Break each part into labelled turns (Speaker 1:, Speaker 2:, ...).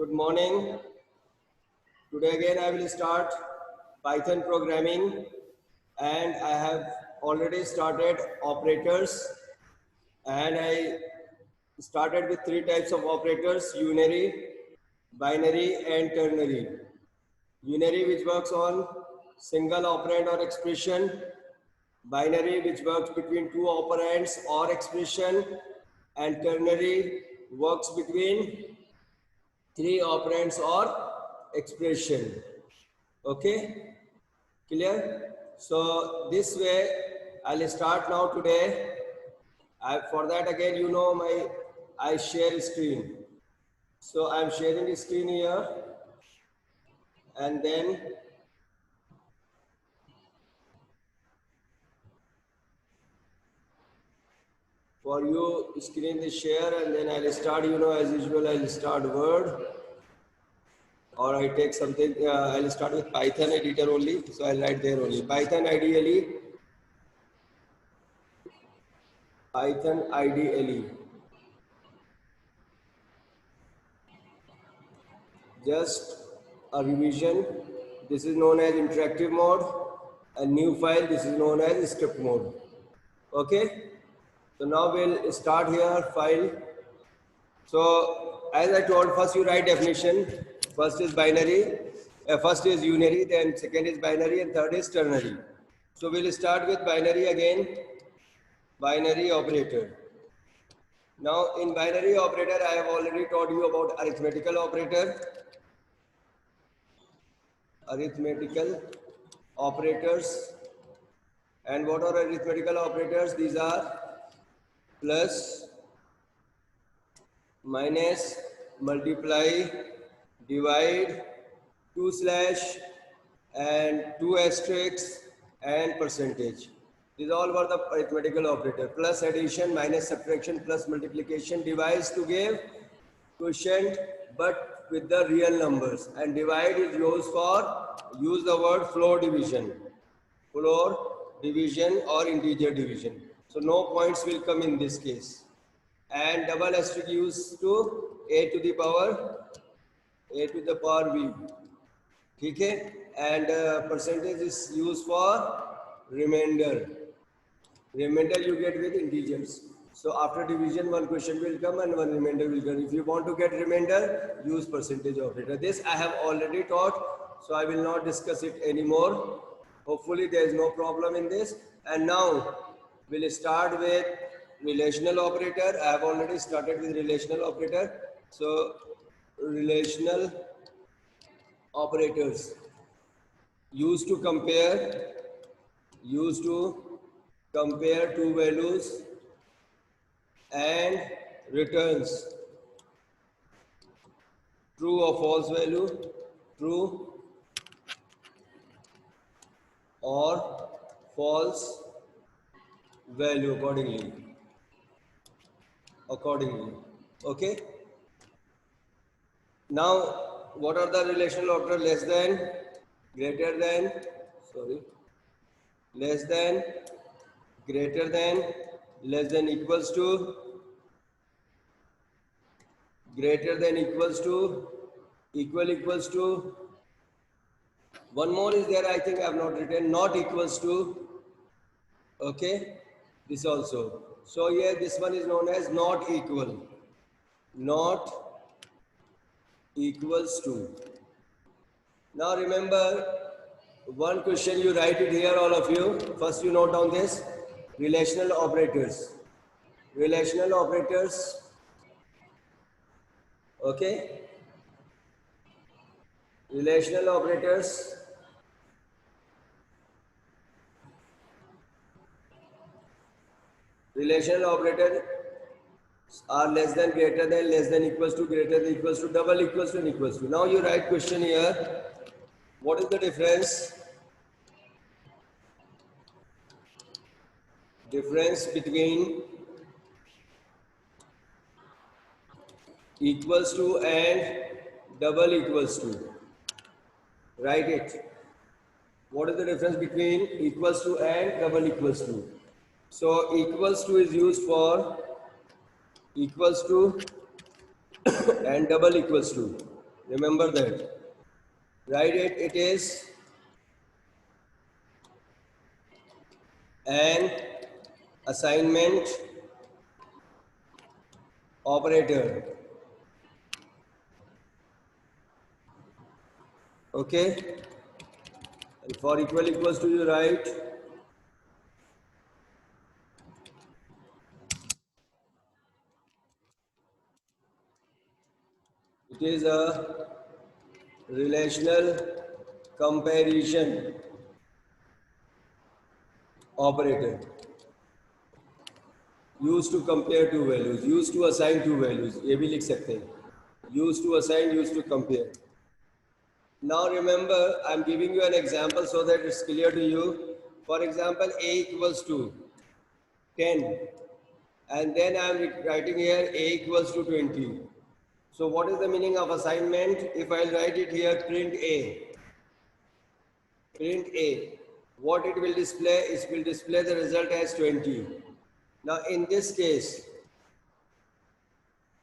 Speaker 1: Good morning. Today again I will start Python programming and I have already started operators and I started with three types of operators: unary, binary and ternary. Unary, which works on single operand or expression; binary, which works between two operands or expression; and ternary works between three operands or expression. Okay, clear? So this way I'll start now today. For that again, I share screen. So I'm sharing the screen here, and then for you screen is share, and then I'll start. As usual, I'll start Word, or I take something. I'll start with Python editor only. So I'll write there only Python IDLE. Just a revision. This is known as interactive mode. A new file, this is known as script mode. Okay. So now we'll start here file. So as I told, first you write definition. First is binary, first is unary, then second is binary, and third is ternary. So we'll start with binary again. Binary operator. Now in binary operator, I have already taught you about arithmetical operator. Arithmetical operators. And what are arithmetical operators? These are plus, minus, multiply, divide, 2/ and 2 asterisks and percentage. These all were the arithmetical operator. Plus addition, minus subtraction, plus multiplication, divides to give quotient, but with the real numbers. And divide is used for, use the word floor division. Floor division or integer division. So no points will come in this case. And double asterisk used to a to the power v. Okay? And percentage is used for remainder. Remainder you get with integers. So after division, one question will come and one remainder will come. If you want to get remainder, use percentage operator. This I have already taught, so I will not discuss it anymore. Hopefully there is no problem in this. And now we'll start with relational operator. I have already started with relational operator. So relational operators used to compare two values and returns true or false value, true or false value accordingly. Okay. Now, what are the relational operators? Less than, greater than, less than, greater than, less than equals to, greater than equals to, equals to. One more is there, I think I have not written, not equals to. Okay, this also. So here this one is known as not equal. Not equals to. Now remember, one question you write it here, all of you. First you note down this. Relational operators. Relational operators. Okay. Relational operators. Relational operators are less than, greater than, less than equals to, greater than equals to, double equals to, and equals to. Now you write question here. What is the difference? Difference between equals to and double equals to. Write it. What is the difference between equals to and double equals to? So equals to is used for equals to and double equals to. Remember that. Write it. It is an assignment operator. Okay. And for equal equals to, you write it is a relational comparison operator used to compare two values, used to assign two values. ये भी लिख सकते हैं. Used to assign, used to compare. Now remember, I'm giving you an example so that it's clear to you. For example, A equals to 10, and then I'm writing here A equals to 20. So what is the meaning of assignment? If I'll write it here, print A. Print A. What it will display? It will display the result as 20. Now in this case,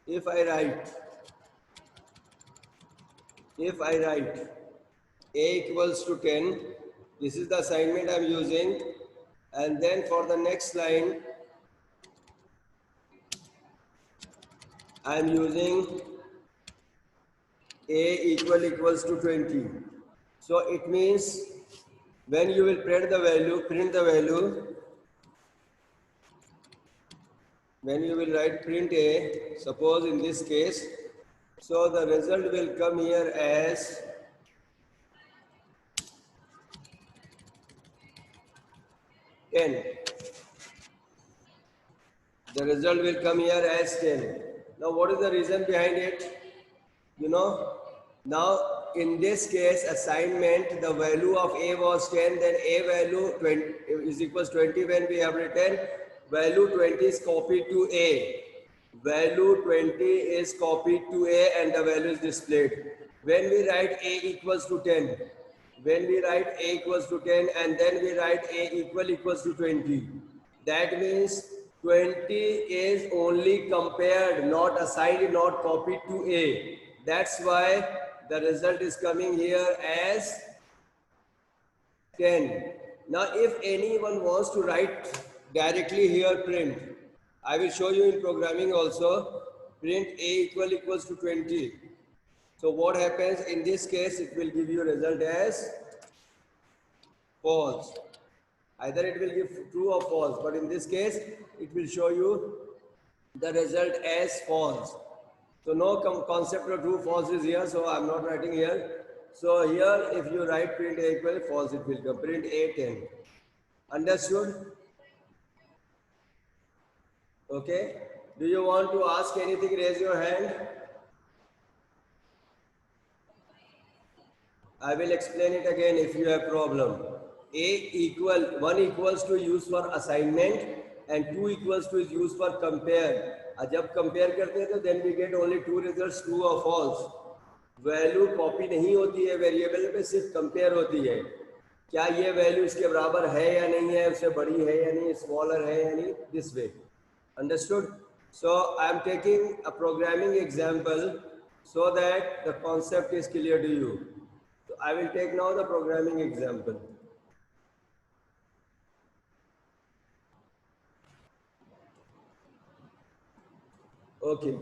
Speaker 1: if I write A equals to 10, this is the assignment I'm using, and then for the next line, I'm using A equals to 20. So it means when you will print the value, when you will write print A, suppose in this case, so the result will come here as 10. The result will come here as 10. Now what is the reason behind it? You know, now in this case assignment, the value of A was 10, then A value 20 is equals 20 when we have written. Value 20 is copied to A. Value 20 is copied to A and the value is displayed. When we write A equals to 10, and then we write A equals to 20, that means 20 is only compared, not assigned, not copied to A. That's why the result is coming here as 10. Now if anyone wants to write directly here print, I will show you in programming also, print A equals to 20. So what happens in this case, it will give you result as false. Either it will give true or false, but in this case, it will show you the result as false. So no concept of true false is here, so I'm not writing here. So here, if you write print A equal false, it will come print A 10. Understood? Okay. Do you want to ask anything? Raise your hand. I will explain it again if you have problem. one equals to use for assignment and 2 equals to is used for compare. जब compare करते हैं तो then we get only two results, true or false. Value copy नहीं होती है variable पे, सिर्फ compare होती है. क्या ये value इसके बराबर है या नहीं है, उससे बड़ी है या नहीं, smaller है या नहीं, this way. Understood? So I am taking a programming example so that the concept is clear to you. So I will take now the programming example. Okay,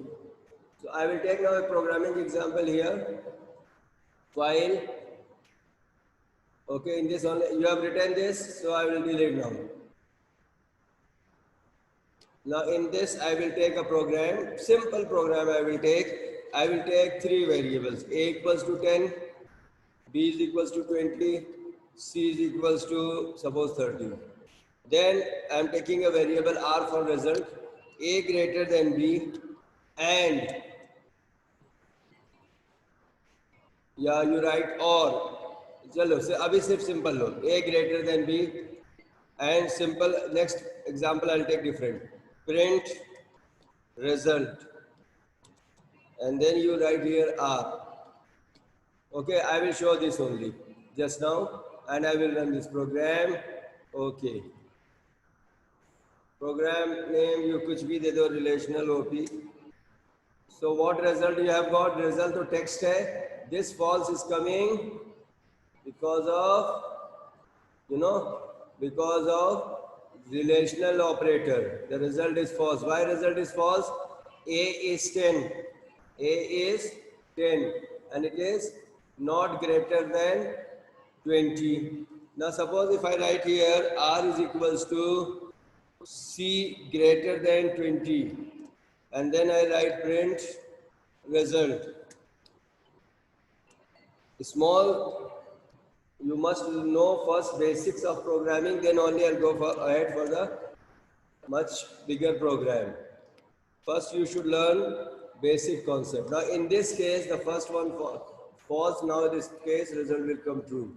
Speaker 1: so I will take now a programming example here. While, okay, in this only, you have written this, so I will delete now. Now in this, I will take a program, simple program I will take. I will take three variables, A equals to 10, B is equals to 20, C is equals to suppose 30. Then I am taking a variable R for result, A greater than B, and या you write or. चलो से अभी सिर्फ simple low, A greater than B, and simple next example I'll take different. Print result, and then you write here R. Okay, I will show this only just now, and I will run this program. Okay, program name you कुछ भी दे दो, relational OP. So what result you have got? Result to text hai. This false is coming because of, you know, because of relational operator. The result is false. Why result is false? A is 10. A is 10 and it is not greater than 20. Now suppose if I write here R is equals to C greater than 20 and then I write print result. Small, you must know first basics of programming, then only I'll go ahead for the much bigger program. First you should learn basic concept. Now in this case the first one false, now in this case result will come true.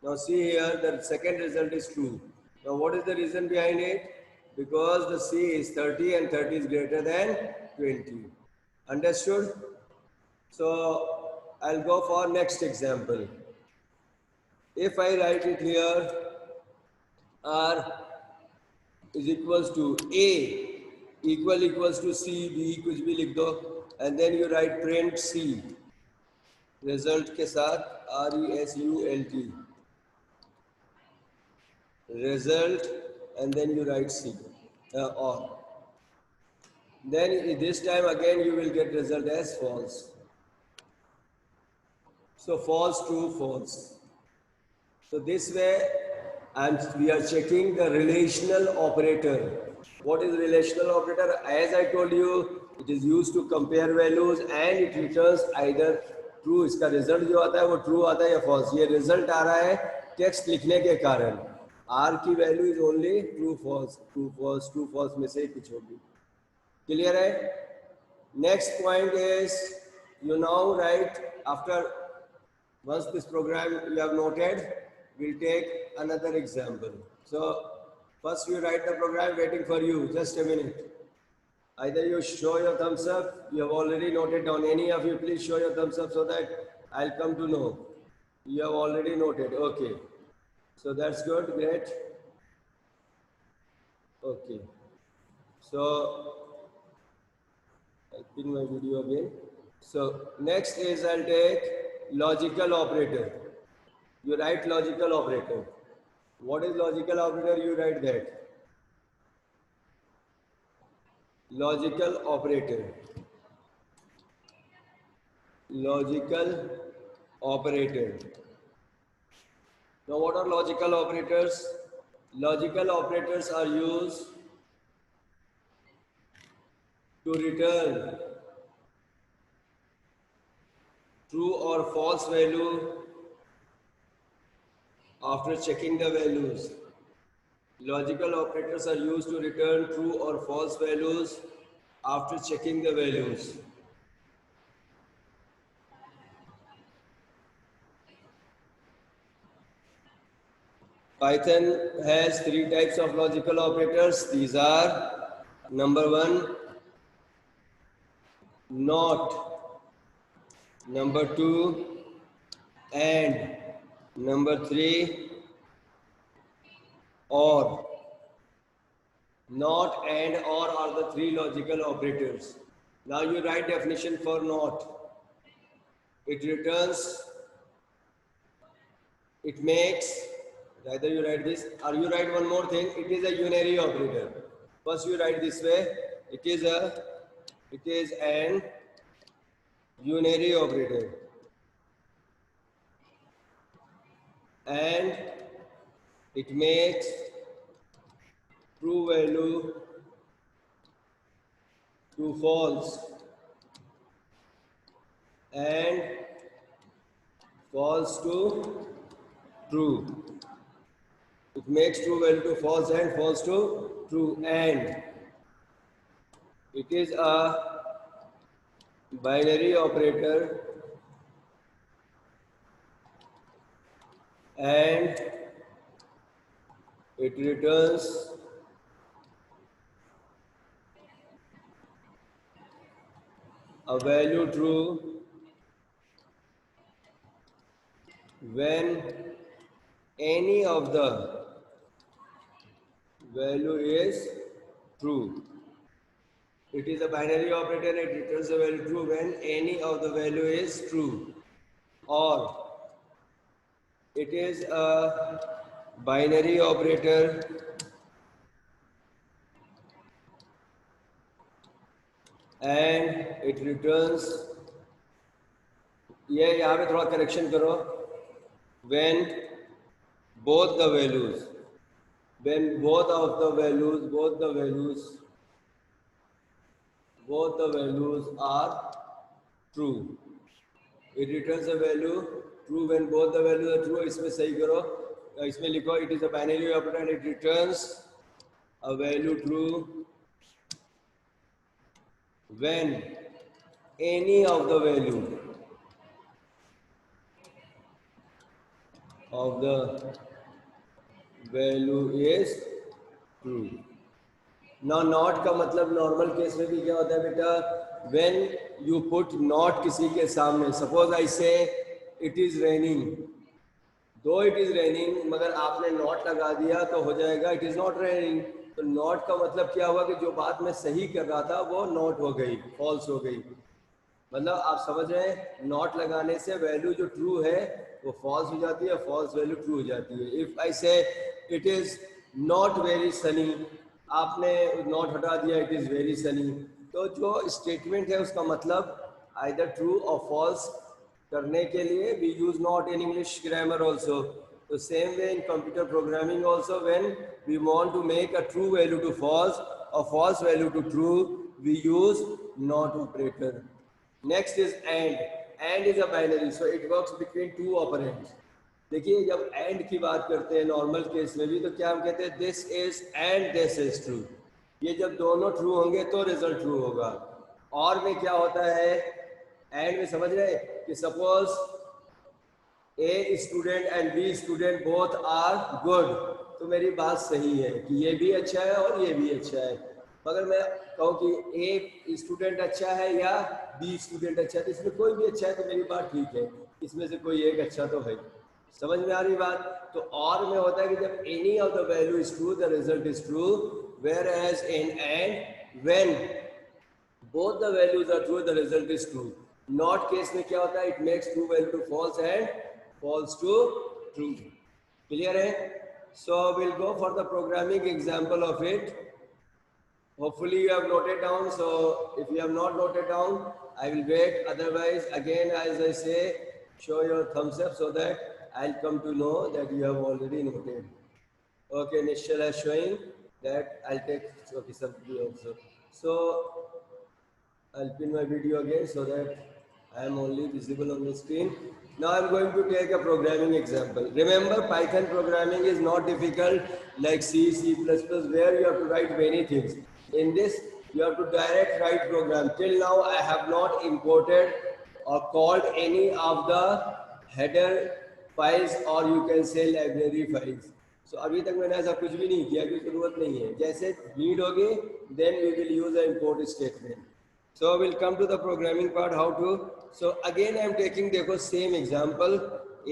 Speaker 1: Now see here the second result is true. Now what is the reason behind it? Because the C is 30 and 30 is greater than 20. Understood? So I'll go for next example. If I write it here, R is equals to A equals to C, B कुछ भी लिख दो and then you write print C result के साथ RESULT result and then you write C or then this time again you will get result as false. So false, true, false. So this way we are checking the relational operator. What is relational operator? As I told you, it is used to compare values and it returns either true. इसका result जो आता है वो true आता है या false. ये result आ रहा है text लिखने के कारण. R की value is only true, false, true, false, true, false में से कुछ होगी. Clear है? Next point is you now write after once this program you have noted. We'll take another example. So first you write the program waiting for you. Just a minute. Either you show your thumbs up. You have already noted down. Any of you please show your thumbs up so that I'll come to know. You have already noted. Okay. So that's good. Great. Okay. So I'll pin my video again. So next is I'll take logical operator. You write logical operator. What is logical operator? You write that. Logical operator. Logical operator. Now what are logical operators? Logical operators are used to return true or false value after checking the values. Logical operators are used to return true or false values after checking the values. Python has three types of logical operators. These are number one, not, number two, and, number three, or. Not, and, or are the three logical operators. Now you write definition for not. It returns, it makes, either you write this or you write one more thing. It is a unary operator. First you write this way. It is an unary operator. And it makes true value to false and false to true. It makes true value to false and false to true, and it is a binary operator and it returns a value true when any of the value is true. It is a binary operator and it returns the value true when any of the value is true. Or it is a binary operator and it returns, ये यहाँ पे थोड़ा correction करो, when both the values, when both the values are true, it returns a value true when both the values are true. इसमें सही करो, इसमें लिखो it is a binary operator and it returns a value true when any of the value is true. ना not का मतलब normal case में भी क्या होता है बेटा, व्हेन यू पुट नॉट किसी के सामने, सपोज आई से इट इज रेनिंग, दो इट इज रेनिंग, मगर आपने नॉट लगा दिया तो हो जाएगा इट इज नॉट रेनिंग। तो नॉट का मतलब क्या हुआ कि जो बात मैं सही कर रहा था वो नॉट हो गई, फॉल्स हो गई। मतलब आप समझ रहे हैं, नॉट लगाने से वैल्यू जो ट्रू है वो फॉल्स हो जाती है, फॉल्स वैल्यू ट्रू हो जाती है। इफ आई से it is not very Sunny, आपने नॉट हटा दिया, इट इज वेरी सनी, तो जो स्टेटमेंट है उसका मतलब आइदर ट्रू और फॉल्स करने के लिए we use not in English grammar also. तो same way in computer programming also, when we want to make a true value to false और false value to true, we use not operator. Next is and. And is a binary, so it works between two operands. देखिए जब and की बात करते हैं normal case में भी, तो क्या हम कहते हैं, this is and this is true. ये जब दोनों ट्रू होंगे तो रिजल्ट ट्रू होगा। और में क्या होता है, एंड में समझ रहे कि suppose A student and B student both are good, तो मेरी बात सही है कि ये भी अच्छा है और ये भी अच्छा है। मगर मैं कहूँ कि ए स्टूडेंट अच्छा है या बी स्टूडेंट अच्छा है, तो इसमें कोई भी अच्छा है तो मेरी बात ठीक है, इसमें से कोई एक अच्छा तो है। समझ में आ रही बात। तो और में होता है कि जब any of the value is true the result is true, whereas in and when both the values are true the result is true। not case में क्या होता है, it makes true value to false and false to true। clear है। so we'll go for the programming example of it। hopefully you have noted down, so if you have not noted down I will wait, otherwise again as I say, show your thumbs up so that I'll come to know that you have already noted। okay, Nishal is showing that, I'll take okay somebody also, so I'll pin my video again so that I am only visible on the screen. Now I'm going to take a programming example. Remember, Python programming is not difficult like C, C++, where you have to write many things. In this, you have to direct write program. Till now, I have not imported or called any of the header files, or you can say library files. So अभी तक मैंने ऐसा कुछ भी नहीं किया, क्योंकि जरूरत नहीं है। जैसे need होगी, then we will use the import statement। So we'll come to the programming part, how to, so again I am taking देखो same example,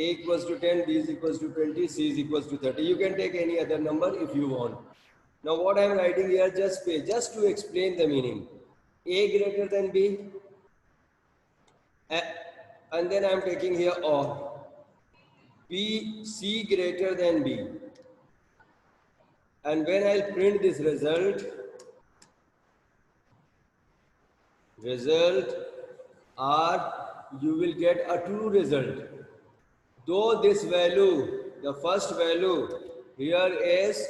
Speaker 1: a equals to 10, b is equals to 20, c is equals to 30. You can take any other number if you want. Now what I am writing here, just to explain the meaning, a greater than b, and then I am taking here or, b, c greater than b, and when I'll print this result or you will get a true result. Though this value, the first value here is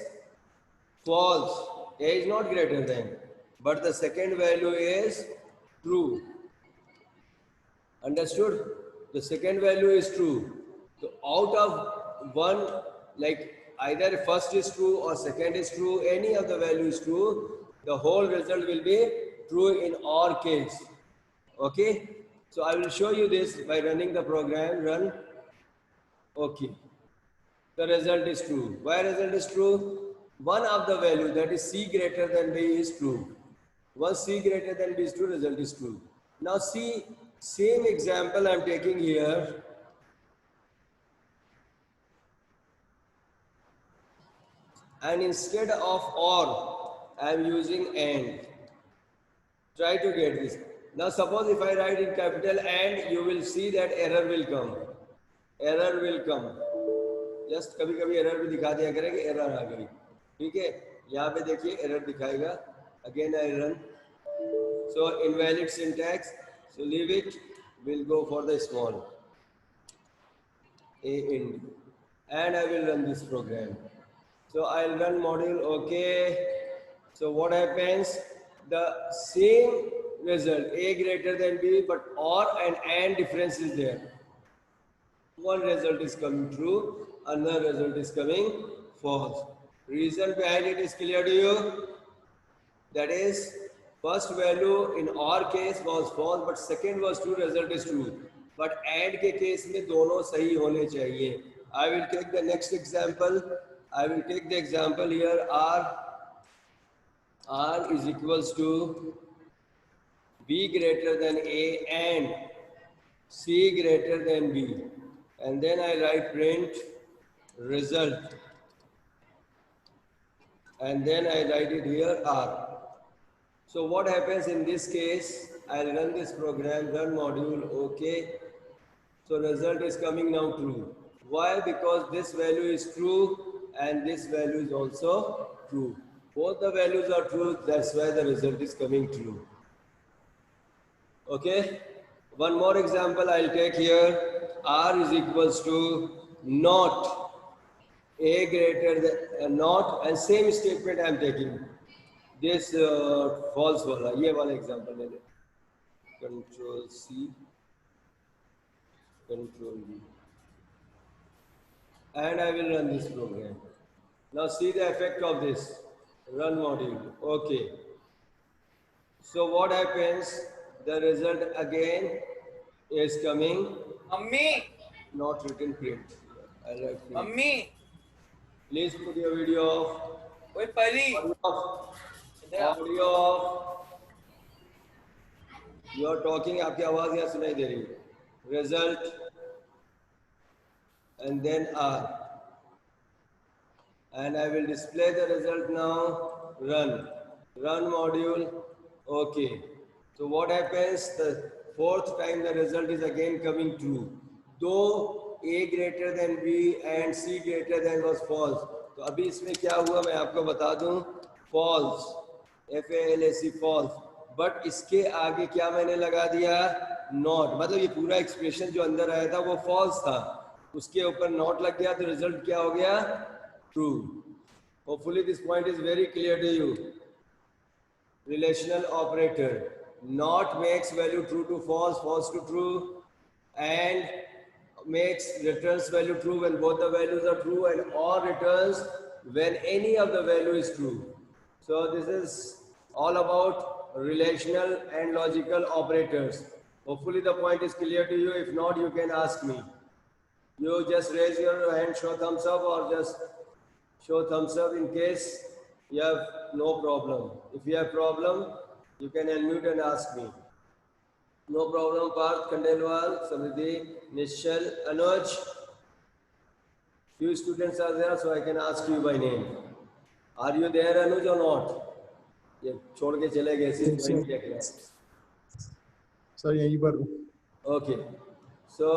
Speaker 1: false, a is not greater than, but the second value is true. Understood? The second value is true. So out of one, like either first is true or second is true, any of the value is true, the whole result will be true in our case. Okay? So I will show you this by running the program, run. Okay. The result is true. Why result is true? One of the value, that is c greater than b, is true. Once c greater than b is true, result is true. Now see, same example I am taking here. And instead of or, I am using and. Try to get this. Now suppose if I write in capital and, you will see that error will come. Error will come. Just कभी कभी error भी दिखा दिया करेगा error आ गई. ठीक है, यहाँ पे देखिए एरर दिखाएगा. Again I run. So invalid syntax. So leave it. We'll go for the small a ind, and I will run this program. So I'll run module. Okay. So what happens? The same result, a greater than b, but or and difference is there. One result is coming true, another result is coming false. Reason behind it is clear to you. That is, first value in our case was false, but second was true, result is true. But and के case में दोनों सही होने चाहिए. I will take the next example. I will take the example here. R is equals to b greater than a and c greater than b, and then I write print result, and then I write it here R. So what happens in this case? I'll run this program, run module, okay. So result is coming now true. Why? Because this value is true and this value is also true. Both the values are true, that's why the result is coming true. Okay. One more example I'll take here. R is equals to not a greater than not, and same statement I'm taking. This false वाला, ये वाला example ले ले. Control C, Control V, and I will run this program. Now see the effect of this. Run module. Okay. So what happens? The result again is coming.
Speaker 2: Mummy
Speaker 1: Not written print. I like print.
Speaker 2: Mummy
Speaker 1: Please put your video off.
Speaker 2: ओए परी
Speaker 1: Audio off. Audio off. You are talking. आपकी आवाज यहाँ सुनाई दे रही है. Result and then R, and I will display the result now. Run module. Okay. So what happens? The fourth time the result is again coming true. Though a greater than b and c greater than was false. तो अभी इसमें क्या हुआ मैं आपको बता दूं. False. FALSE false. But इसके आगे क्या मैंने लगा दिया? Not. मतलब ये पूरा एक्सप्रेशन जो अंदर आया था वो false था. उसके ऊपर नॉट लग गया तो रिजल्ट क्या हो गया? True. Hopefully this point is very clear to you. Relational operator. Not makes value true to false, false to true, and makes returns value true when both the values are true, and or returns when any of the value is true. So this is all about relational and logical operators. Hopefully the point is clear to you. If not, you can ask me. You just raise your hand, show thumbs up, or just show thumbs up in case you have no problem. If you have problem, you can unmute and ask me. No problem. Parth, Khandelwal, Samriddhi, Nishal, Anuj. Few students are there, so I can ask you by name. Are you there, Anuj, or not? ये छोड़ के चले गए से join किया class.
Speaker 3: Sir यहीं पर हूँ.
Speaker 1: Okay. So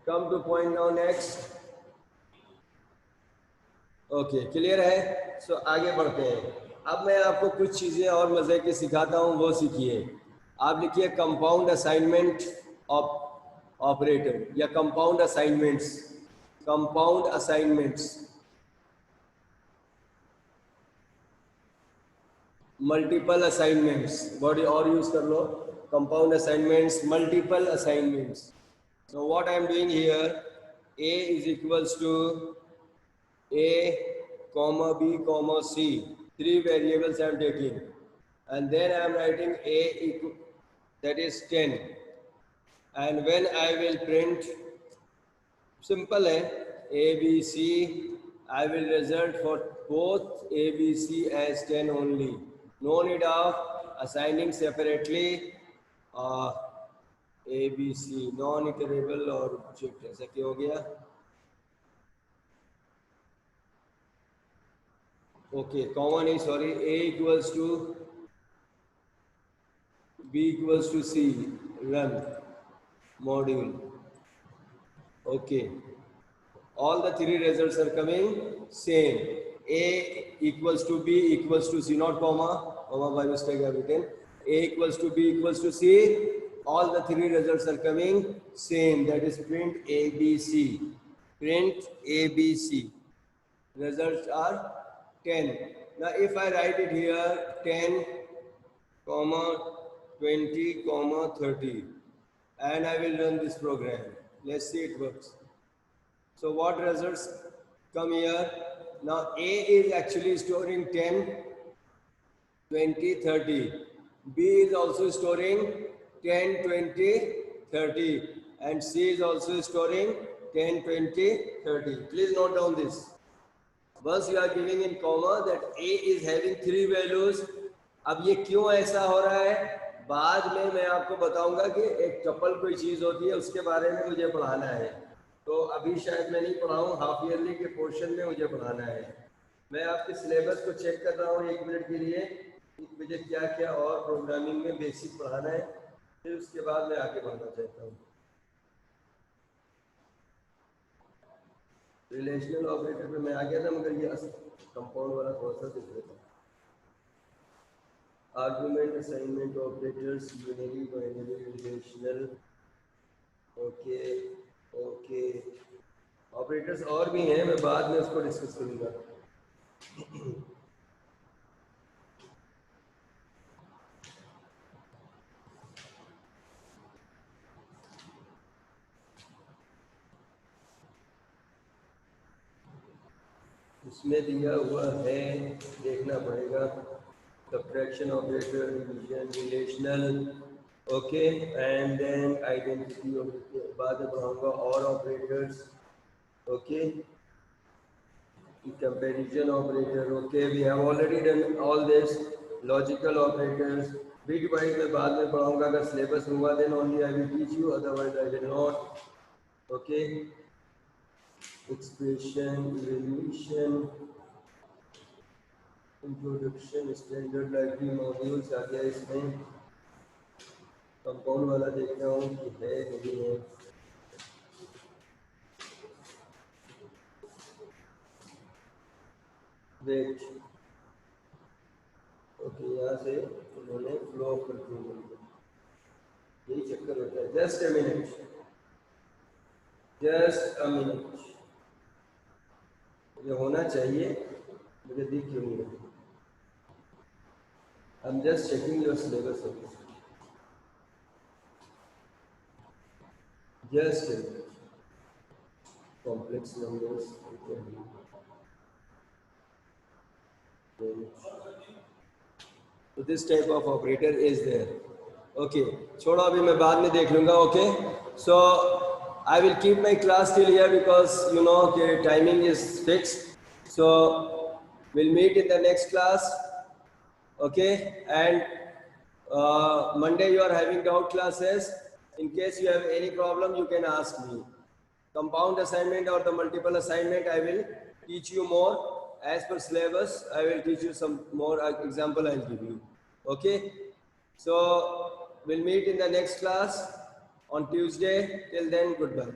Speaker 1: come to point now next. Okay clear है. सो आगे बढ़ते हैं. अब मैं आपको कुछ चीज़ें और मज़े की सिखाता हूँ, वो सीखिए. आप लिखिए कंपाउंड असाइनमेंट ऑपरेटर या compound assignments. Compound assignments, multiple assignments, word और यूज कर लो. Compound assignments, multiple assignments. So what I am doing here, a is equals to a comma b comma c, three variables I am taking, and then I am writing a equal, that is 10, and when I will print, simple hai, a b c, I will result for both a b c as 10 only. No need of assigning separately a b c. Non iterable और object, ऐसा क्यों हो गया? Okay common नहीं, sorry. a equals to B equals to C, run module. Okay. All the three results are coming same. A equals to B equals to C, not comma by mistake I have written. A equals to B equals to C. All the three results are coming same. That is print ABC. Print ABC. Results are 10. Now if I write it here 10, comma 20, comma 30, and I will run this program. Let's see it works. So what results come here? Now A is actually storing 10, 20, 30. B is also storing 10, 20, 30. And C is also storing 10, 20, 30. Please note down this. Once you are giving in comma that A is having 3 values. अब ये क्यों ऐसा हो रहा है? बाद में मैं आपको बताऊंगा कि एक टपल कोई चीज़ होती है, उसके बारे में मुझे पढ़ाना है. तो अभी शायद मैं नहीं पढ़ाऊँ, हाफ ईयरली के पोर्शन में मुझे पढ़ाना है. मैं आपके सिलेबस को चेक कर रहा हूँ 1 मिनट के लिए, मुझे क्या क्या और प्रोग्रामिंग में बेसिक पढ़ाना है, फिर उसके बाद मैं आगे बढ़ना चाहता हूँ. रिलेशनल ऑपरेटर पे मैं आ गया था, मगर ये कंपाउंड वाला थोड़ा सा दिख रहा था. Argument assignment operators, unary, binary, relational. Okay okay, operators और भी हैं, मैं बाद में उसको डिस्कस करूंगा. इसमें दिया हुआ है, देखना पड़ेगा. Subtraction operator, division, relational, okay, and then identity. बाद में पढ़ाऊंगा और operators. Okay, comparison operator. Okay, we have already done all this. Logical operators. Bit wise मैं बाद में पढ़ाऊंगा, अगर सिलेबस हुआ then only I will teach you, otherwise I will not. Okay, expression, evaluation, introduction, standard library modules आ गया इसमें. Compound वाला देखता हूँ कि है नहीं है. वेट, ओके, यहाँ से उन्होंने फ्लो करते हुए यही चक्कर होता है. Just a minute, just a minute. ये होना चाहिए, मुझे दिख क्यों नहीं रहा. I am just checking your syllabus. Just complex numbers. So this type of operator is there. Okay, छोड़ो, अभी मैं बाद में देख लूँगा. Okay, so I will keep my class till here because you know the timing is fixed. So we'll meet in the next class. Okay, and Monday you are having doubt classes. In case you have any problem, you can ask me. Compound assignment or the multiple assignment, I will teach you more. As per syllabus, I will teach you some more example. I'll give you. Okay, so we'll meet in the next class on Tuesday. Till then, goodbye.